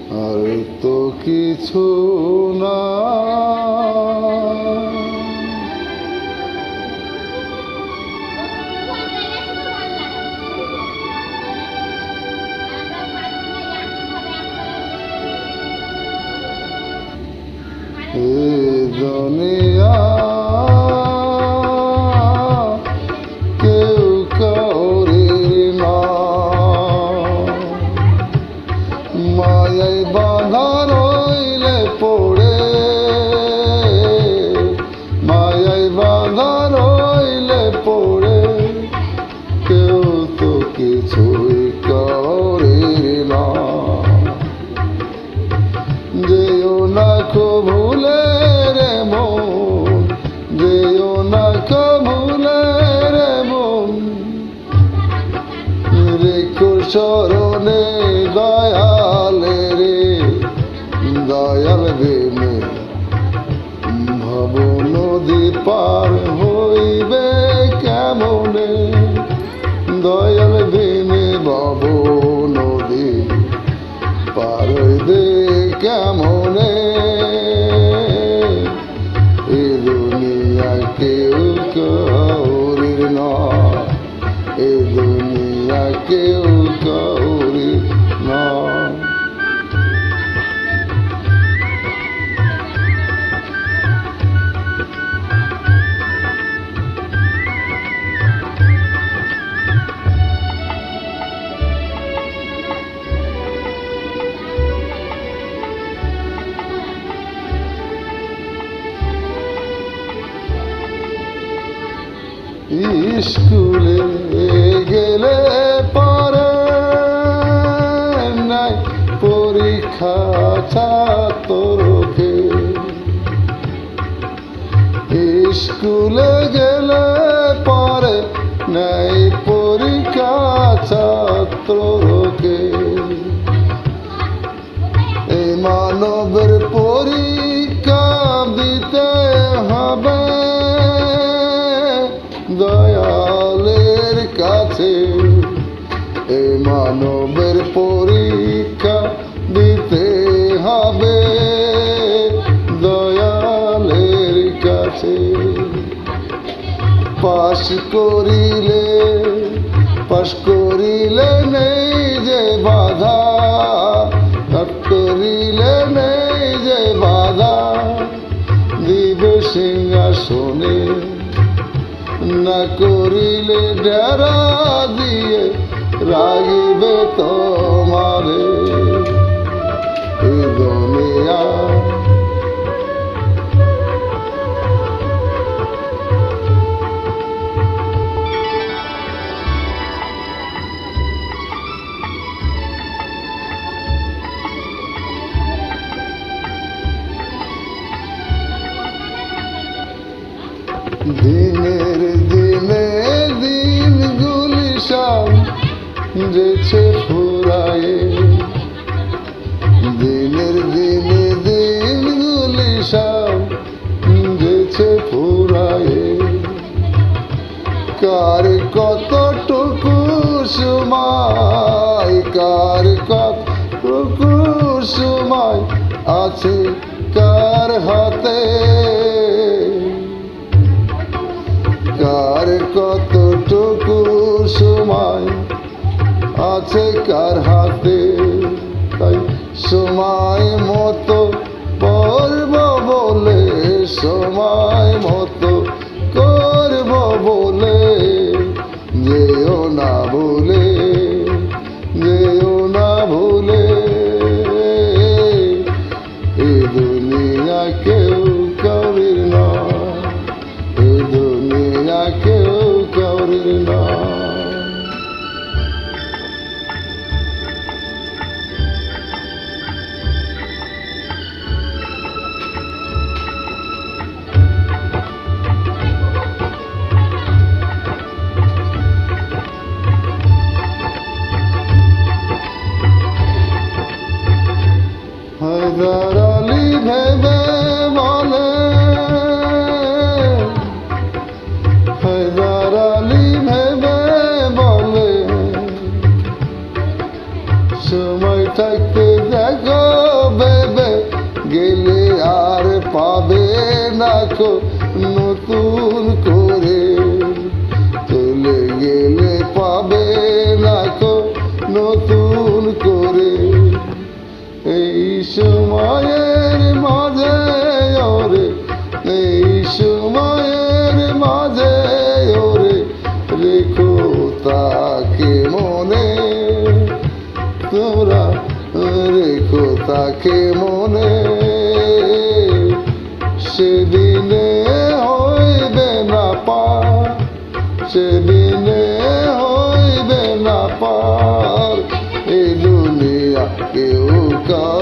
আর তো কিছু না। এ দুনিয়া কেউ কাউরির না, মায়ায় বাঁধা রইলে পড়ে, মায়ায় বাঁধা রইলে পড়ে, কেউ তো কিছুই কাউরির না। যেও না কো ভুলে রে মন, যেও না কো ভুলে রে মন, রেখো স্মরণে দয়ালে রে, দয়াল বিনে ভব নদী পার হইবে কেমনে, দয়াল বিনে ভব নদী পার হইবে কেমনে। এ দুনিয়া কেউ কাউরির না, এ দুনিয়া কেউ কাউরির না। স্কুলে গেলে পরে নাই পরীক্ষা ছাত্রকে, স্কুলে গেলে পরে নাই পরীক্ষা ছাত্রকে। এই মানবের পরীক্ষা দিতে হবে দয়ালের কাছে, এই মানবের পরীক্ষা দিতে হবে দয়ালের কাছে। পাশ করিলে নেই যে বাধা, পাশ করিলে নেই যে বাধা, দিবে সিংহাসনে, না করিলে ডেরা দিয়ে রাগিবে তোমারে। এ দুনিয়া দিনের দিনে দিনগুলি সব যেছে ফুরায়ে, দিনের দিনে দিনগুলি সব যেছে ফুরায়ে। কার কতটুকু সময়, কার কতটুকু সময় আছে কার হাতে, কার কতটুকু সময় আছে কার হাতে। তাই সময় মতো করব বলে, সময় মতো করব বলে, যেও না ভুলে, যেও না ভুলে। এ দুনিয়া কেউ কাউরির না, এ দুনিয়া কেউ কাউরির না। হায়দার আলী ভেবে বলে, হায়দার আলী ভেবে বলে, সময় থাকতে দেখো না কো নতুন করে, চলে গেলে পাবে না কো নতুন করে। এই সময়ের মাঝে ওরে, এই সময়ের মাঝে ওরে, রেখো তাকে মনে, তোরা রেখো তাকে মনে। সেদিনে হইবে না পার, সেদিনে হইবে না পার, এই দুনিয়া কেউ কার।